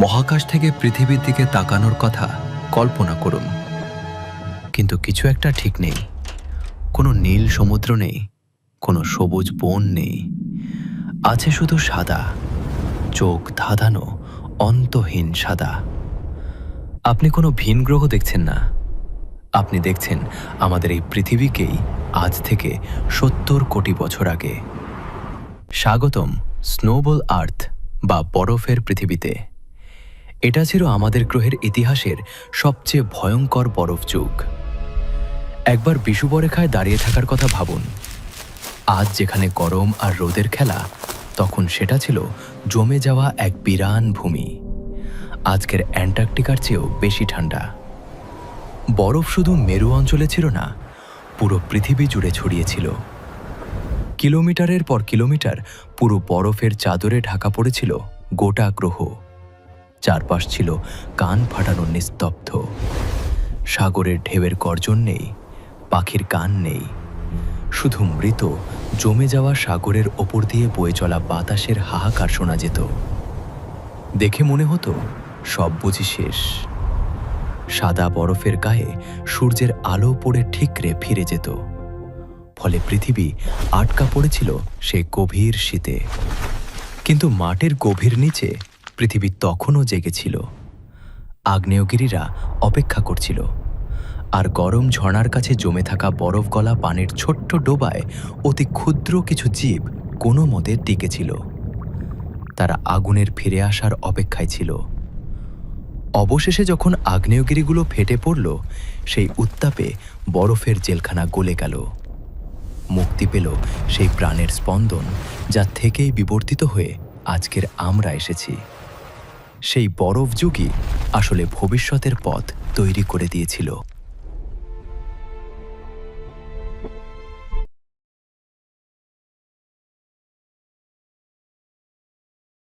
মহাকাশ থেকে পৃথিবীর দিকে তাকানোর কথা কল্পনা করুন, কিন্তু কিছু একটা ঠিক নেই। কোনো নীল সমুদ্র নেই, কোনো সবুজ বন নেই, আছে শুধু সাদা, চোখ ধাঁধানো, অন্তহীন সাদা। আপনি কোনো ভিন গ্রহ দেখছেন না, আপনি দেখছেন আমাদের এই পৃথিবীকেই আজ থেকে ৭০ কোটি বছর আগে। স্বাগতম স্নোবল আর্থ বা বরফের পৃথিবীতে। এটা ছিল আমাদের গ্রহের ইতিহাসের সবচেয়ে ভয়ঙ্কর বরফ যুগ। একবার বিষুবরেখায় দাঁড়িয়ে থাকার কথা ভাবুন। আজ যেখানে গরম আর রোদের খেলা, তখন সেটা ছিল জমে যাওয়া এক বিরান ভূমি। আজকের অ্যান্টার্কটিকার চেয়েও বেশি ঠান্ডা। বরফ শুধু মেরু অঞ্চলে ছিল না, পুরো পৃথিবী জুড়ে ছড়িয়েছিল। কিলোমিটারের পর কিলোমিটার পুরো বরফের চাদরে ঢাকা পড়েছিল গোটা গ্রহ। চারপাশ ছিল কান ফাটানো নিস্তব্ধ। সাগরের ঢেউয়ের গর্জন নেই, পাখির গান নেই, শুধু মৃত জমে যাওয়া সাগরের ওপর দিয়ে বয়ে চলা বাতাসের হাহাকার শোনা যেত। দেখে মনে হতো সব বুঝি শেষ। সাদা বরফের গায়ে সূর্যের আলো পড়ে ঠিকরে ফিরে যেত, ফলে পৃথিবী আটকা পড়েছিল সেই গভীর শীতে। কিন্তু মাটির গভীর নিচে পৃথিবী তখনও জেগেছিল। আগ্নেয়গিরিরা অপেক্ষা করছিল, আর গরম ঝর্ণার কাছে জমে থাকা বরফ গলা পানির ছোট্ট ডোবায় অতি ক্ষুদ্র কিছু জীব কোনো মতে টিকেছিল। তারা আগুনের ফিরে আসার অপেক্ষায় ছিল। অবশেষে যখন আগ্নেয়গিরিগুলো ফেটে পড়ল, সেই উত্তাপে বরফের জেলখানা গলে গেল। মুক্তি পেল সেই প্রাণের স্পন্দন, যা থেকেই বিবর্তিত হয়ে আজকের আমরা এসেছি। সেই বরফ যুগই আসলে ভবিষ্যতের পথ তৈরি করে দিয়েছিল।